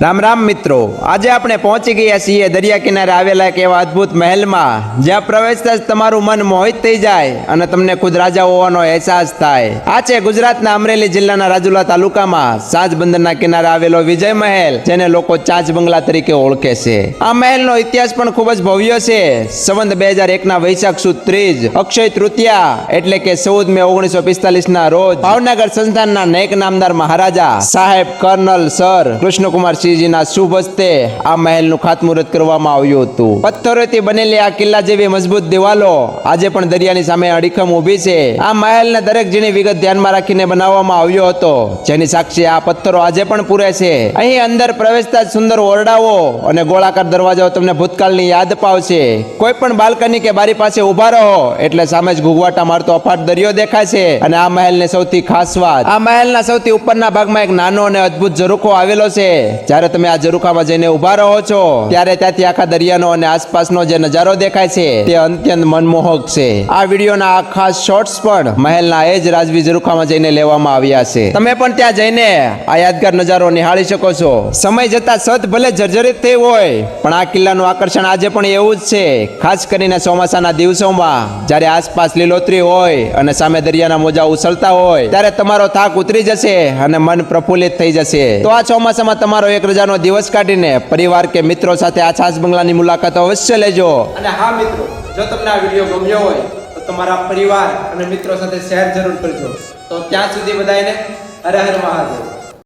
રામ રામ મિત્રો, આજે આપણે પહોંચી ગયા છીએ દરિયા કિનારે આવેલા એક એવા અદ્ભુત મહેલમાં જ્યાં પ્રવેશતા જ તમારું મન મોહિત થઈ જાય અને તમને ખુદ રાજા હોવાનો અહેસાસ થાય. આ છે ગુજરાતના અમરેલી જિલ્લાના રાજુલા તાલુકામાં સાંજ બંદરના કિનારે આવેલો વિજય મહેલ, જેને લોકો ચાંચ બંગલા તરીકે ઓળખે છે. આ મહેલનો ઇતિહાસ પણ ખૂબ જ ભવ્ય છે. સંવંત 2001 વૈશાખ સુદ 30 અક્ષય તૃતીયા એટલે કે 14 મે 1945 ના રોજ ભાવનગર સંસ્થાનના નેક નામદાર મહારાજા સાહેબ કર્નલ સર કૃષ્ણકુમાર ના શુભ હસ્તે આ મહેલનું ખાતમુહૂર્ત કરવામાં આવ્યું હતું. પથ્થરોથી બનેલી આ કિલ્લા જેવી મજબૂત દિવાલો આજે પણ દરિયાની સામે અડીખમ ઊભી છે. આ મહેલને દરેક ઝીણી વિગત ધ્યાનમાં રાખીને બનાવવામાં આવ્યો હતો, જેની સાક્ષી આ પથ્થરો આજે પણ પૂરે છે. અહીં અંદર પ્રવેશતા જ સુંદર ઓરડાઓ અને ગોળાકાર દરવાજાઓ તમને ભૂતકાળની યાદ પાવશે. કોઈ પણ બાલ્કની કે બારી પાસે ઉભા રહો એટલે સામે જ ઘૂઘવાટા મારતો અફાટ દરિયો દેખાય છે. અને આ મહેલને સૌથી ખાસ વાત, આ મહેલના સૌથી ઉપરના ભાગમાં એક નાનો અને અદ્ભુત ઝરૂખો આવેલો છે. જ્યારે તમે આ ઝરૂખામાં જઈને ઉભા રહો છો ત્યારે ત્યાંથી આખા દરિયાનો અને આસપાસનો જે નજારો દેખાય છે તે અત્યંત મનમોહક છે. આ વિડીયોના આ ખાસ શોર્ટ્સ પણ મહેલના એ જ રાજવી ઝરૂખામાં જઈને લેવામાં આવ્યા છે. તમે પણ ત્યાં જઈને આ યાદગાર નજારો નિહાળી શકો છો. સમય જતા છત ભલે જર્જરિત થઈ હોય પણ આ કિલ્લાનું આકર્ષણ આજે પણ એવું જ છે. ખાસ કરીને ચોમાસાના દિવસોમાં જ્યારે આસપાસ લીલોતરી હોય અને સામે દરિયાના મોજા ઉછળતા હોય ત્યારે તમારો થાક ઉતરી જશે અને મન પ્રફુલ્લિત થઈ જશે. તો આ ચોમાસામાં તમારો એક રજાનો દિવસ કાઢીને પરિવાર કે મિત્રો સાથે આ છાસ બંગલાની મુલાકાત અવશ્ય લેજો. અને હા મિત્રો, જો તમને આ વિડીયો ગમ્યો હોય તો તમારા પરિવાર અને મિત્રો સાથે શેર જરૂર કરજો. તો ત્યાં સુધી બધાને હર હર મહાદેવ.